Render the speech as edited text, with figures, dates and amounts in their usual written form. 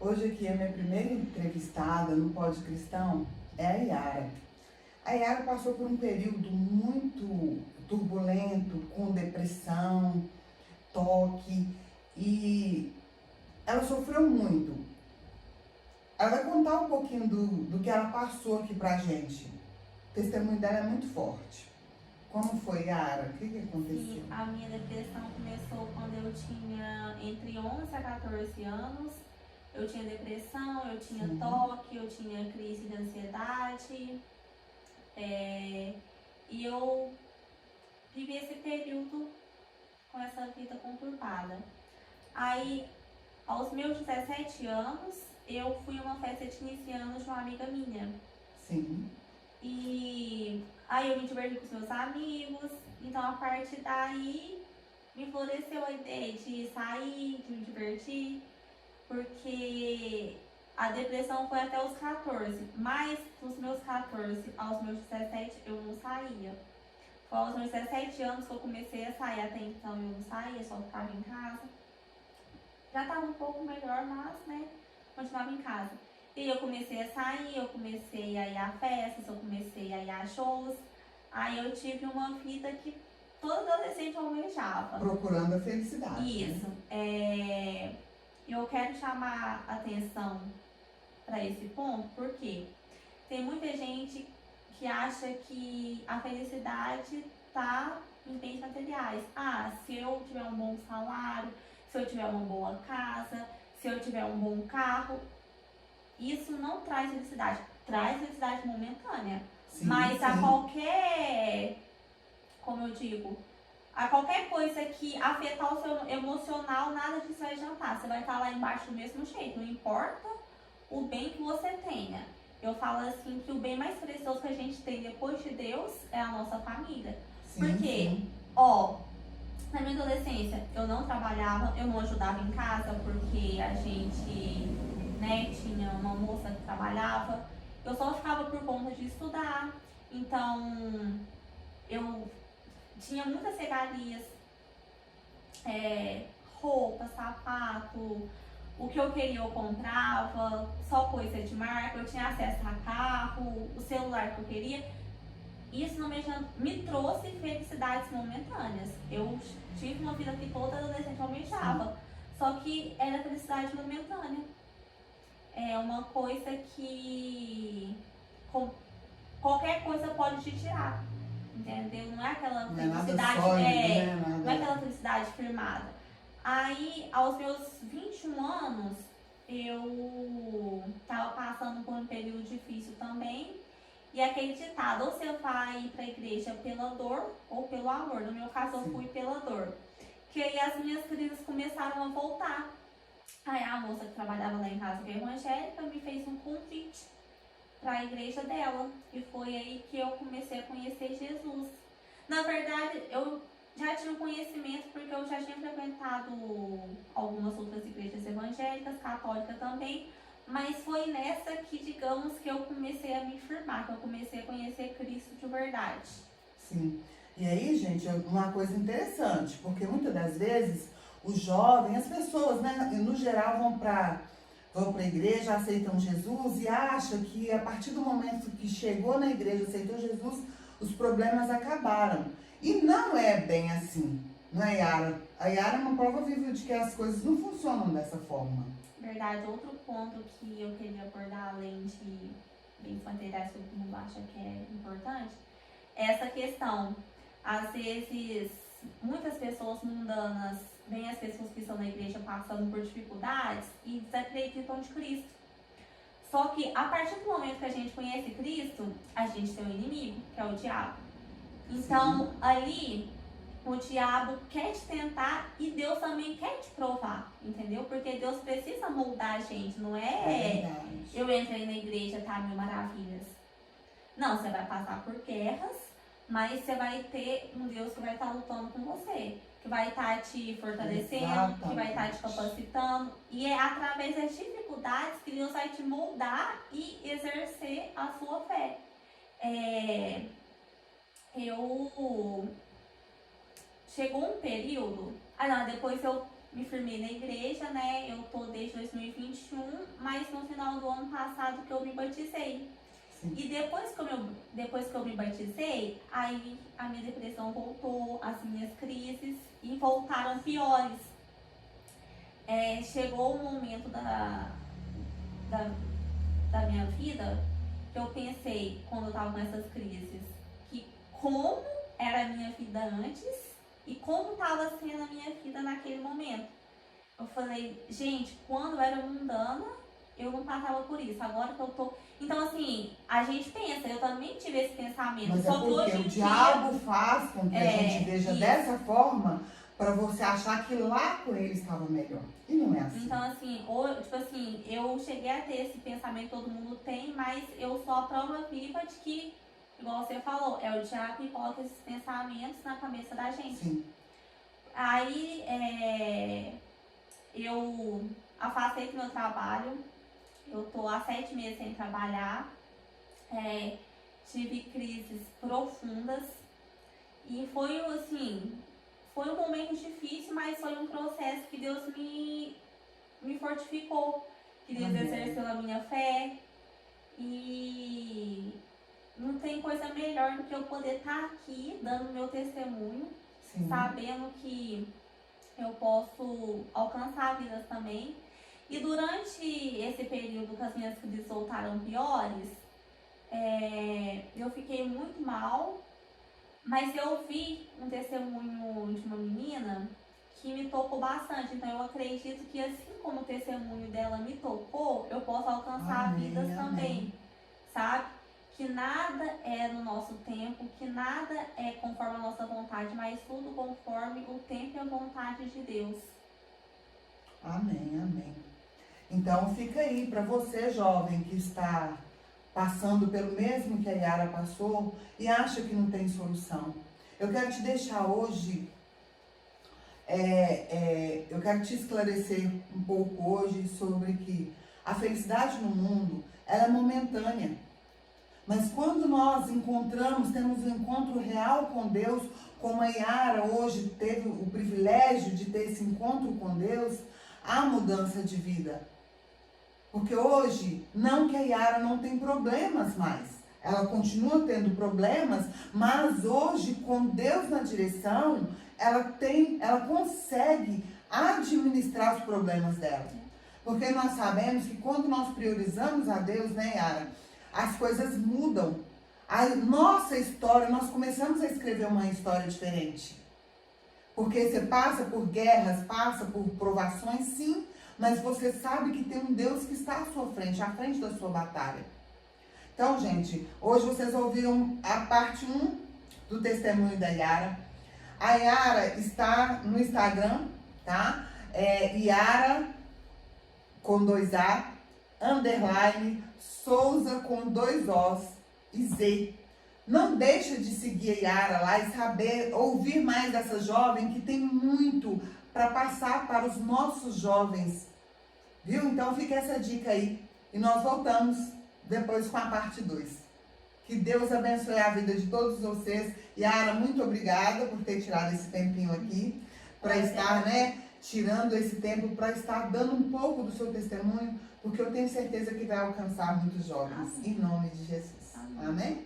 Hoje aqui a minha primeira entrevistada no Pod Cristão é a Yara. A Yara passou por um período muito turbulento, com depressão, toque, e ela sofreu muito. Ela vai contar um pouquinho do que ela passou aqui pra gente. O testemunho dela é muito forte. Como foi, Yara? O que aconteceu? Sim, a minha depressão começou quando eu tinha entre 11 a 14 anos. Eu tinha depressão, eu tinha toque, eu tinha crise de ansiedade. E eu vivi esse período com essa vida conturbada. Aí, aos meus 17 anos, eu fui a uma festa de 15 anos de uma amiga minha. Sim. E aí eu me diverti com os meus amigos. Então, a partir daí, me floresceu a ideia de sair, de me divertir. Porque a depressão foi até os 14, mas dos meus 14 aos meus 17 eu não saía. Foi aos meus 17 anos que eu comecei a sair, até então eu não saía, só ficava em casa. Já estava um pouco melhor, mas né, continuava em casa. E eu comecei a sair, eu comecei a ir a festas, eu comecei a ir a shows. Aí eu tive uma vida que todo adolescente almejava. Procurando a felicidade. Isso. Eu quero chamar atenção para esse ponto, porque tem muita gente que acha que a felicidade está em bens materiais. Ah, se eu tiver um bom salário, se eu tiver uma boa casa, se eu tiver um bom carro, isso não traz felicidade. Traz felicidade momentânea. Sim, mas sim. a qualquer, como eu digo, a qualquer coisa que afetar o seu emocional, nada disso vai adiantar. Você vai estar lá embaixo do mesmo jeito, não importa o bem que você tenha. Eu falo assim que o bem mais precioso que a gente tem depois de Deus é a nossa família. Sim, Porque, sim. na minha adolescência eu não trabalhava, eu não ajudava em casa porque a gente, né, tinha uma moça que trabalhava. Eu só ficava por conta de estudar. Então, eu tinha muitas regalias, roupa, sapato, o que eu queria eu comprava, só coisa de marca, eu tinha acesso a carro, o celular que eu queria. Isso não me trouxe felicidades momentâneas. Eu tive uma vida que toda adolescente almejava, só que era felicidade momentânea. É uma coisa que qualquer coisa pode te tirar. Entendeu? Não é aquela felicidade, não é aquela felicidade firmada. Aí, aos meus 21 anos, eu tava passando por um período difícil também. E aquele ditado, ou você vai pra igreja pela dor ou pelo amor. No meu caso, eu fui pela dor. Que aí as minhas crises começaram a voltar. Aí a moça que trabalhava lá em casa, que é evangélica, me fez um convite para a igreja dela. E foi aí que eu comecei a conhecer Jesus. Na verdade, eu já tinha um conhecimento porque eu já tinha frequentado algumas outras igrejas evangélicas, católicas também. Mas foi nessa que, digamos, que eu comecei a me firmar, que eu comecei a conhecer Cristo de verdade. Sim. E aí, gente, uma coisa interessante, porque muitas das vezes os jovens, as pessoas, né, no geral vão para a igreja, aceitam Jesus e acham que a partir do momento que chegou na igreja, aceitou Jesus, os problemas acabaram. E não é bem assim, não é, Yara? A Yara é uma prova viva de que as coisas não funcionam dessa forma. Verdade, outro ponto que eu queria abordar, além de bens materiais que todo mundo acha que é importante, é essa questão. Às vezes, muitas pessoas mundanas veem as pessoas que estão na igreja passando por dificuldades e desacreditam de Cristo. Só que a partir do momento que a gente conhece Cristo, a gente tem um inimigo, que é o diabo. Então, ali, o diabo quer te tentar e Deus também quer te provar, entendeu? Porque Deus precisa moldar a gente, não é eu entrei na igreja, tá, mil maravilhas. Não, você vai passar por guerras, mas você vai ter um Deus que vai estar lutando com você, que vai estar te fortalecendo, que vai estar te capacitando. E é através das dificuldades que Deus vai te moldar e exercer a sua fé. Chegou um período, depois eu me firmei na igreja, né? Eu tô desde 2021, isso no final do ano passado que eu me batizei. Sim. E depois que eu me batizei, aí a minha depressão voltou, as minhas crises e voltaram piores. Chegou um momento da minha vida que eu pensei, quando eu tava com essas crises, que como era a minha vida antes e como estava sendo a minha vida naquele momento. Eu falei, gente, quando eu era mundana, eu não passava por isso. Agora que eu tô... Então, assim, a gente pensa, eu também tive esse pensamento. Mas só é que hoje porque em o dia... diabo faz com que a gente veja isso. dessa forma para você achar que lá com ele estava melhor. E não é assim. Então, assim, tipo assim, eu cheguei a ter esse pensamento, todo mundo tem, mas eu sou a prova viva de que, igual você falou, é o diabo que coloca esses pensamentos na cabeça da gente. Sim. Aí, eu afastei do meu trabalho, eu tô há 7 meses sem trabalhar, tive crises profundas e foi assim, foi um momento difícil, mas foi um processo que Deus me fortificou, que Deus exerceu a minha fé e não tem coisa melhor do que eu poder estar aqui dando meu testemunho, Sim. sabendo que eu posso alcançar vidas também. E durante esse período que as minhas crises voltaram piores, eu fiquei muito mal, mas eu vi um testemunho de uma menina que me tocou bastante. Então eu acredito que assim como o testemunho dela me tocou, eu posso alcançar vidas também, sabe? Que nada é no nosso tempo, que nada é conforme a nossa vontade, mas tudo conforme o tempo e a vontade de Deus. Amém, amém. Então fica aí para você, jovem, que está passando pelo mesmo que a Yara passou e acha que não tem solução. Eu quero te deixar hoje, eu quero te esclarecer um pouco hoje sobre que a felicidade no mundo, ela é momentânea. Mas quando nós temos um encontro real com Deus, como a Yara hoje teve o privilégio de ter esse encontro com Deus, há mudança de vida. Porque hoje, não que a Yara não tem problemas mais, ela continua tendo problemas, mas hoje, com Deus na direção, ela consegue administrar os problemas dela. Porque nós sabemos que quando nós priorizamos a Deus, né, Yara, as coisas mudam. A nossa história, nós começamos a escrever uma história diferente. Porque você passa por guerras, passa por provações, sim, mas você sabe que tem um Deus que está à sua frente, à frente da sua batalha. Então, gente, hoje vocês ouviram a parte 1 do testemunho da Yara. A Yara está no Instagram, tá? Yara, com 2A, _ Souza, com 2 Os e Z. Não deixa de seguir a Yara lá e saber, ouvir mais dessa jovem que tem muito para passar para os nossos jovens. Viu? Então fica essa dica aí. E nós voltamos depois com a parte 2. Que Deus abençoe a vida de todos vocês. Yara, muito obrigada por ter tirado esse tempinho aqui, para estar, tirando esse tempo, para estar dando um pouco do seu testemunho, porque eu tenho certeza que vai alcançar muitos jovens. Amém. Em nome de Jesus. Amém?